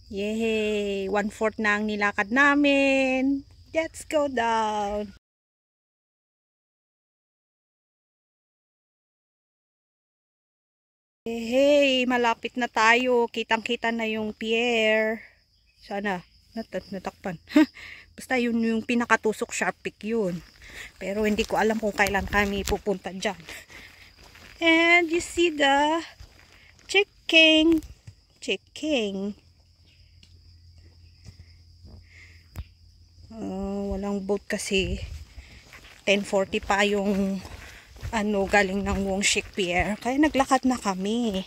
Yay! 1/4 na ang nilakad namin. Let's go down. Hey, malapit na tayo. Kitang-kita na yung pier. Sana, natakpan. Basta yun yung pinakatusok sharp pick yun. Pero hindi ko alam kung kailan kami pupunta dyan. And you see the chicken. Walang boat kasi 10:40 pa yung galing ng Wongshik Pier. Kaya naglakad na kami.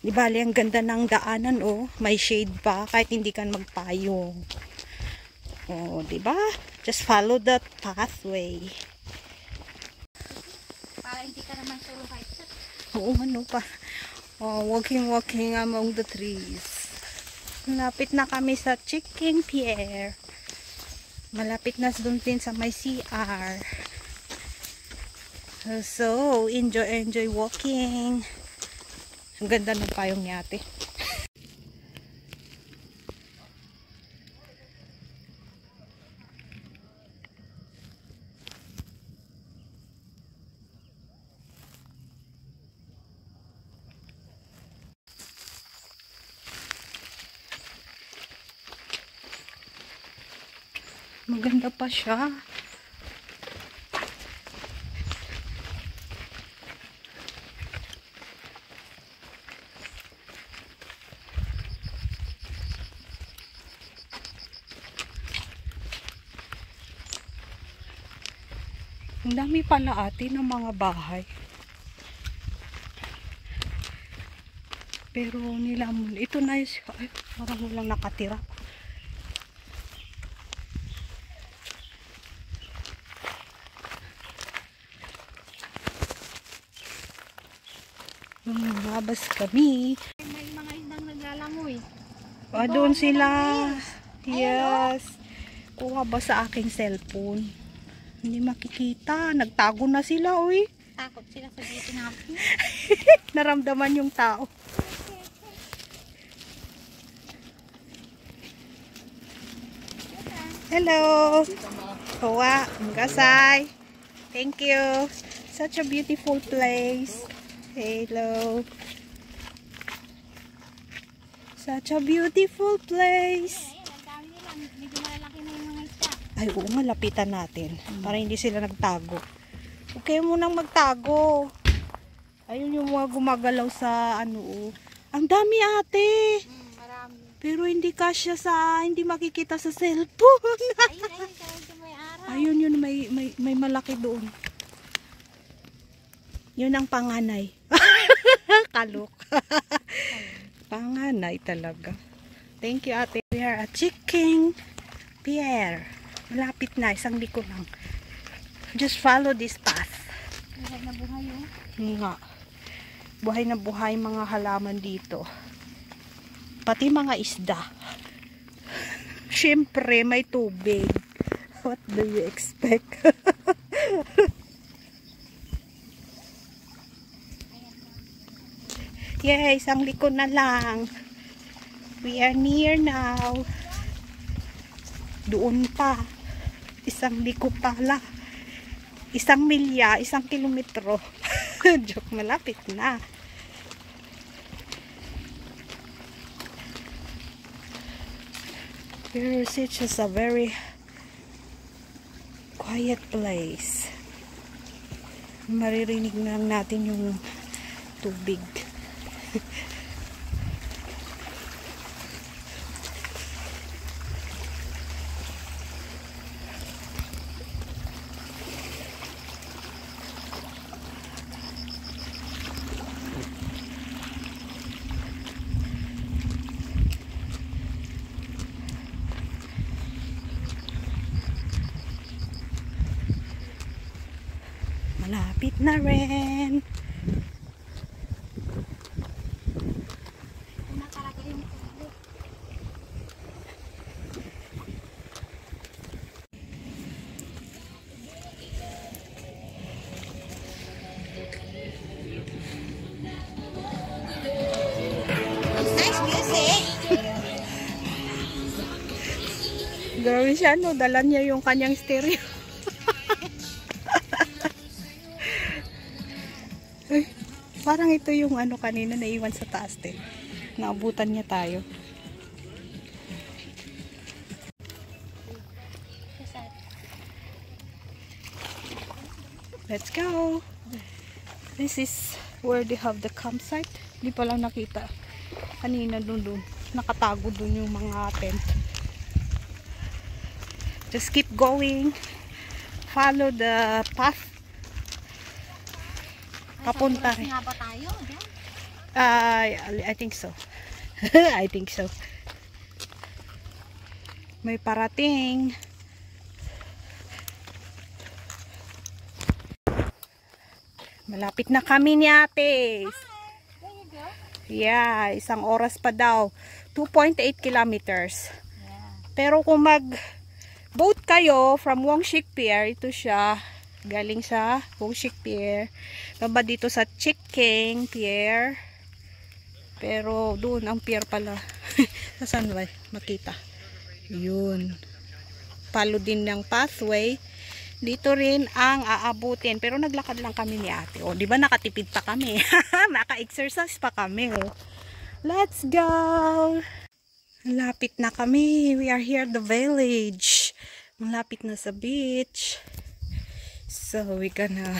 Di bali, ang ganda ng daanan, oh. May shade pa kahit hindi ka magpayong. Oh, di ba? Just follow the pathway. Para hindi ka naman solo hiker. Oo, ano pa. Oh, walking among the trees. Malapit na kami sa Chicken Pier. Malapit na doon din sa may CR. So, enjoy walking. Ang ganda ng payong ni ate. Maganda pa siya. Ang dami pala ate ng mga bahay. Pero nilamon. Ito na yung ay, parang walang nakatira. Lumabas kami. May mga isdang naglalangoy. Doon sila. Yes. Kuha ba sa aking cellphone? Hindi makikita. Nagtago na sila, uy. Takot sila sa dito natin. Naramdaman yung tao. Hello. Kuha. Gasay. Thank you. Such a beautiful place. Hello. Such a beautiful place. Ang dami nila. Medyo malalaki na yung mga isda. Ay, oo nga, lapitan natin. Para hindi sila nagtago. Huwag kayo munang magtago. Ayun yung mga gumagalaw sa Ang dami ate. Marami. Pero hindi kasya hindi makikita sa cellphone. Ayun, may araw. Ayun yun, may malaki doon. Yun ang panganay. Kalok. Panganay talaga. Thank you ate. We are at Chicken Pier. Malapit na, isang liko lang. Just follow this path. Buhay na buhay yun. Nga. Buhay na buhay mga halaman dito. Pati mga isda. Siyempre, may tubig. What do you expect? Yay, isang liko na lang. We are near now. Doon pa. Isang liko pala. 1 milya, 1 kilometro. Joke, malapit na. Here is just a very quiet place. Maririnig lang natin yung tubig. Malapit na rin. Nakalagay yung tubig. Nice music. Grabe siya, no? Dala niya yung kanyang stereo. Ay, parang ito yung ano kanina naiwan sa taas din. Naabutan niya tayo. Let's go! This is where they have the campsite. Hindi pa lang nakita. Kanina dun. Nakatago dun yung mga tent. Just keep going. Follow the path. Papunta rin. Nga ba tayo? Diyan? I think so. I think so. May parating. Malapit na kami ni ate. There you go. Yeah, 1 oras pa daw. 2.8 kilometers. Yeah. Pero kung mag-boat kayo from Wongshik Pier, ito siya. Galing sa Wongshik Pier. Baba dito sa Chikeng Pier. Pero doon ang pier pala. Sa Sunway, makita. Yun. Follow din ng pathway. Dito rin ang aabutin. Pero naglakad lang kami ni ate. O, di ba nakatipid pa kami? Naka-exercise pa kami. Oh. Let's go! Malapit na kami. We are here at the village. Malapit na sa beach. So, we gonna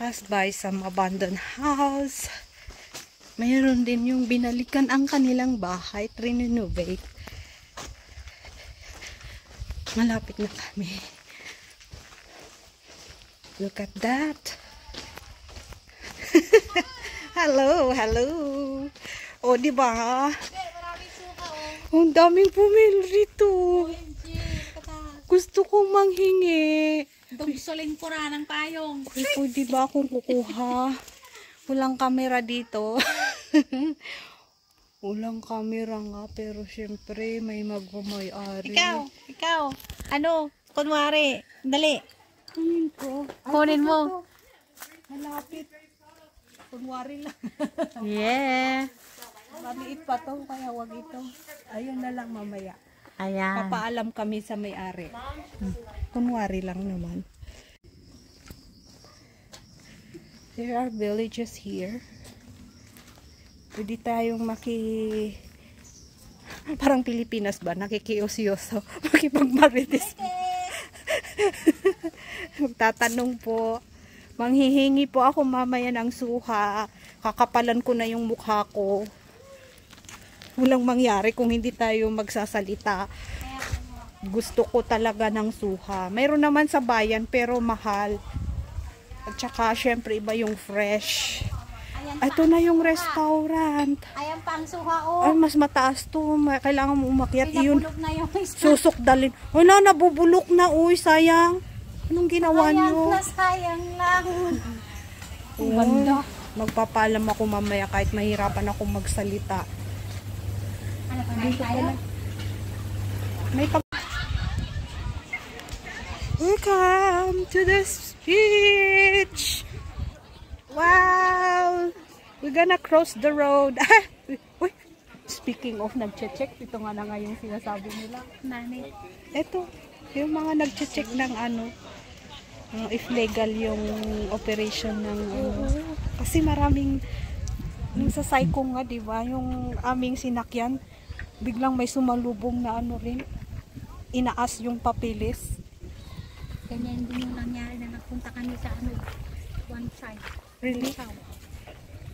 pass by some abandoned house. Mayroon din yung binalikan ang kanilang bahay. Renovate. Malapit na kami. Look at that. Hello, hello. O, di ba? Okay, maraming suka oh. Ang daming pumili rito. OMG, Gusto kong manghingi. Dugsolin po ra ng payong. Uy, pwede ba akong kukuha? Walang kamera dito. Walang kamera nga, pero syempre may magmamayari. Ikaw. Ano? Kunwari, dali. Kunin ko. Kunin mo. Malapit. Kunwari lang. Yeah. Maliit pa to, kaya wag ito. Ayun na lang mamaya. Ayan. Papaalam kami sa may-ari. Kunwari lang naman. There are villages here. Pwede tayong parang Pilipinas ba? Nakikiosyoso. Makipagmarites. Magtatanong po. Manghihingi po ako mamaya ng suha. Kakapalan ko na yung mukha ko. Walang mangyari kung hindi tayo magsasalita. Gusto ko talaga ng suha. Mayroon naman sa bayan pero mahal. At saka syempre iba yung fresh. Ito na yung restaurant. Ayan pa ang suha oh. Ay, mas mataas to. Kailangan mo umakyat. Iyon. Pinabulog na yung isa. Susukdalin. Wala, nabubulok na. Uy, sayang. Anong ginawa niyo? Sayang lang. Ang ganda. Magpapalam ako mamaya kahit mahirapan ako magsalita. Ano pa na tayo? May Welcome to this beach. Wow. We're gonna cross the road. Uy, speaking of nagche-check, ito nga na nga yung sinasabi nila. Nani. Ito, yung mga nagche-check ng ano, if legal yung operation ng kasi maraming yung sa Psycho nga, di ba? Yung aming sinakyan, biglang may sumalubong na ano rin, inaas yung papilis. Ganyan din yung nangyari na nagpunta kami sa ano, one side. Really?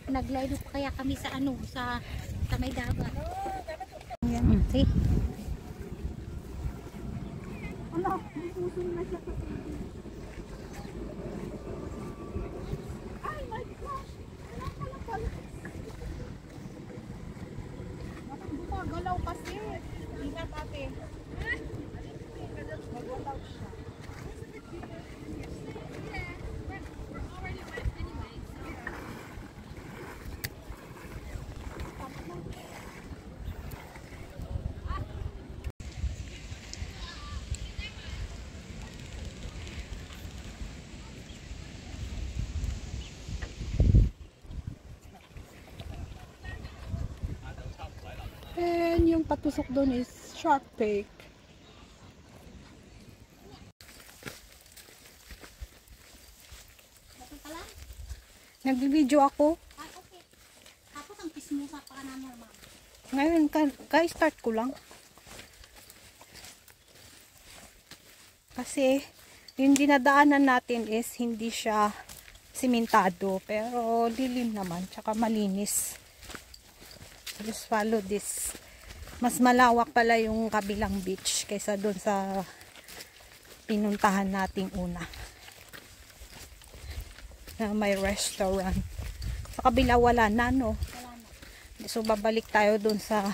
Naglaylo pa kaya kami sa ano, sa may dagat. Yan. See? Ala, puso na siya sa ay my gosh! Wala pala. Gumagalaw kasi. Ingat ate. Magwalaw siya. And yung patusok doon is Shark Lake. Nagbibideo ako. Ah, okay. Tapos ang pismusa pa ka naman, ma'am. Ngayon, guys, start ko lang. Kasi, yung dinadaanan natin is hindi siya simentado. Pero, lilim naman. Tsaka malinis. Just follow this. Mas malawak pala yung kabilang beach kaysa doon sa pinuntahan nating una. Na may restaurant. Sa kabila wala na, no? Wala na. So, babalik tayo dun sa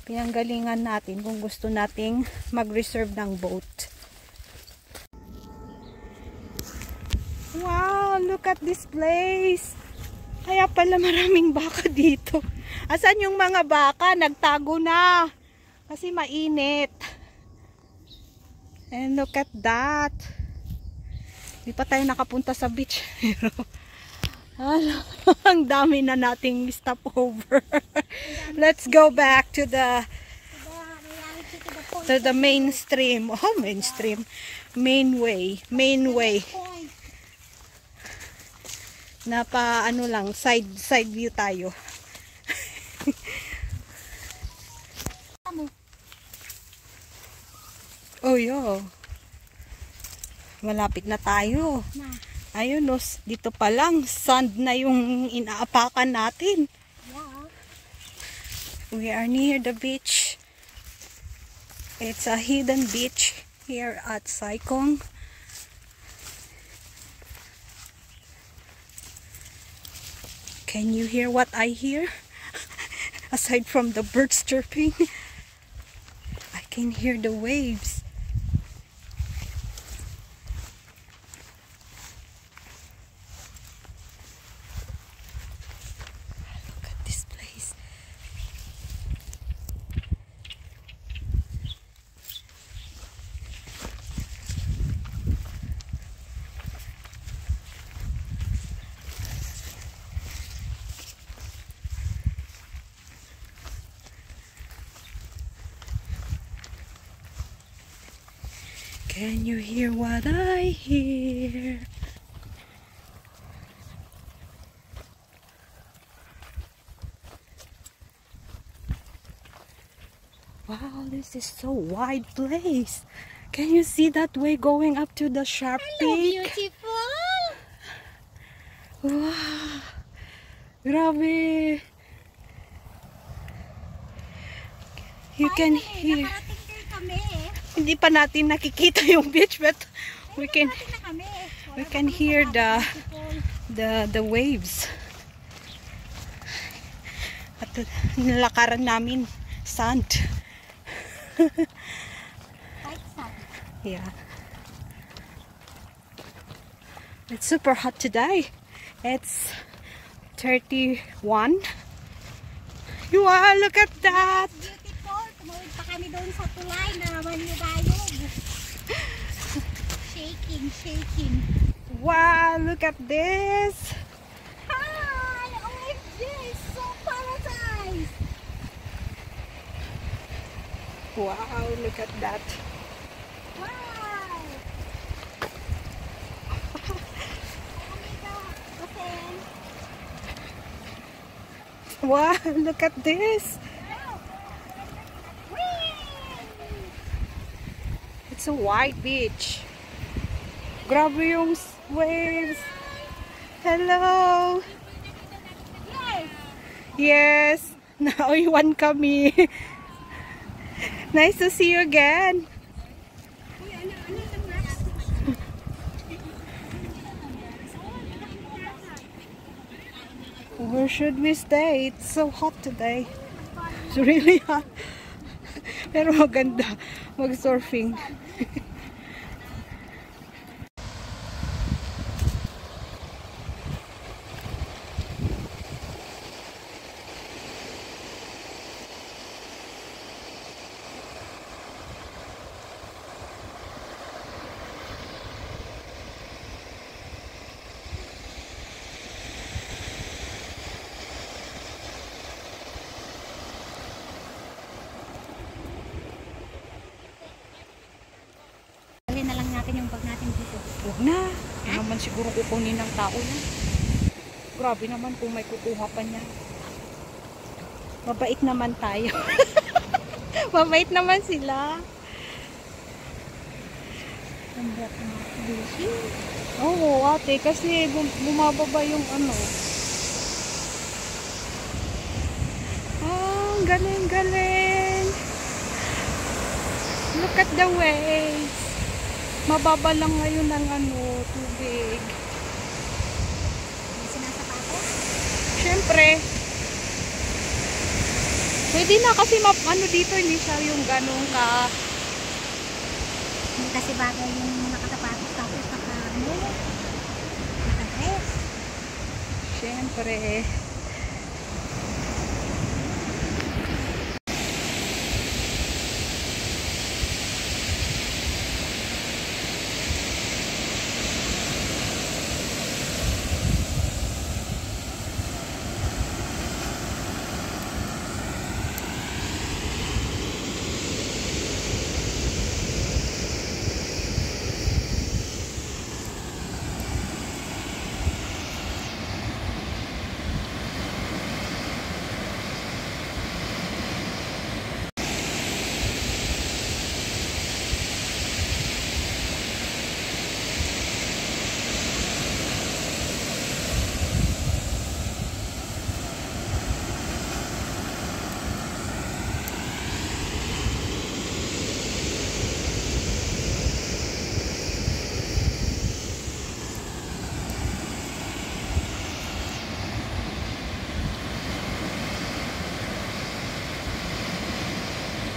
pinanggalingan natin kung gusto nating mag-reserve ng boat. Wow! Look at this place! Kaya pala maraming baka dito. Asan yung mga baka? Nagtago na. Kasi mainit. And look at that. Di pa tayo nakapunta sa beach. Pero, ang dami na nating stopover. Let's go back to the reality to the point. mainstream. Oh, mainstream. Main way. Point. Ano lang, side view tayo. Tamo. Oh, yo. Malapit na tayo. Na. Ayun, no, dito pa lang, sand na yung inaapakan natin. Yeah. We are near the beach. It's a hidden beach here at Saikong. Can you hear what I hear? Aside from the birds chirping, I can hear the waves. Look at this place. Can you hear what I hear? Wow, this is so wide place. Can you see that way going up to the sharp peak? Beautiful. Wow. Grabe. You can hear. Nakarating din kami. Hindi pa natin nakikita yung beach, but we can Nakarating na kami. we can hear Beautiful. the waves. At nilakaran namin sand. Like sun. Yeah. It's super hot today. It's 31. Wow, look at that. Beautiful. Tumawid pa kami doon sa tulay na naman yung dayog. Shaking. Wow, look at this. Hi! OMG! So paradise! Wow, look at that. Wow! Wow, look at this. It's a white beach. Grabe yung waves. Hello. Yes! Yes. Naiwan kami. Nice to see you again. Where should we stay? It's so hot today. It's really hot. Pero maganda mag-surfing. Dali na lang natin yung bag natin dito. Huwag na. Hindi naman siguro kukunin ng tao yan. Grabe naman kung may kukuha pa niya. Mabait naman tayo. Mabait naman sila. Ang black na busy. Oo, ate, kasi bumababa yung ano. Oh, galing-galing. Look at the waves. Mababa lang ngayon ang ano, tubig. May sinasapatos. Siyempre. Pwede na kasi ano dito, hindi siya yung ganong ka. Hindi kasi bagay yung nakatapatos tapos naka-dress. Siyempre.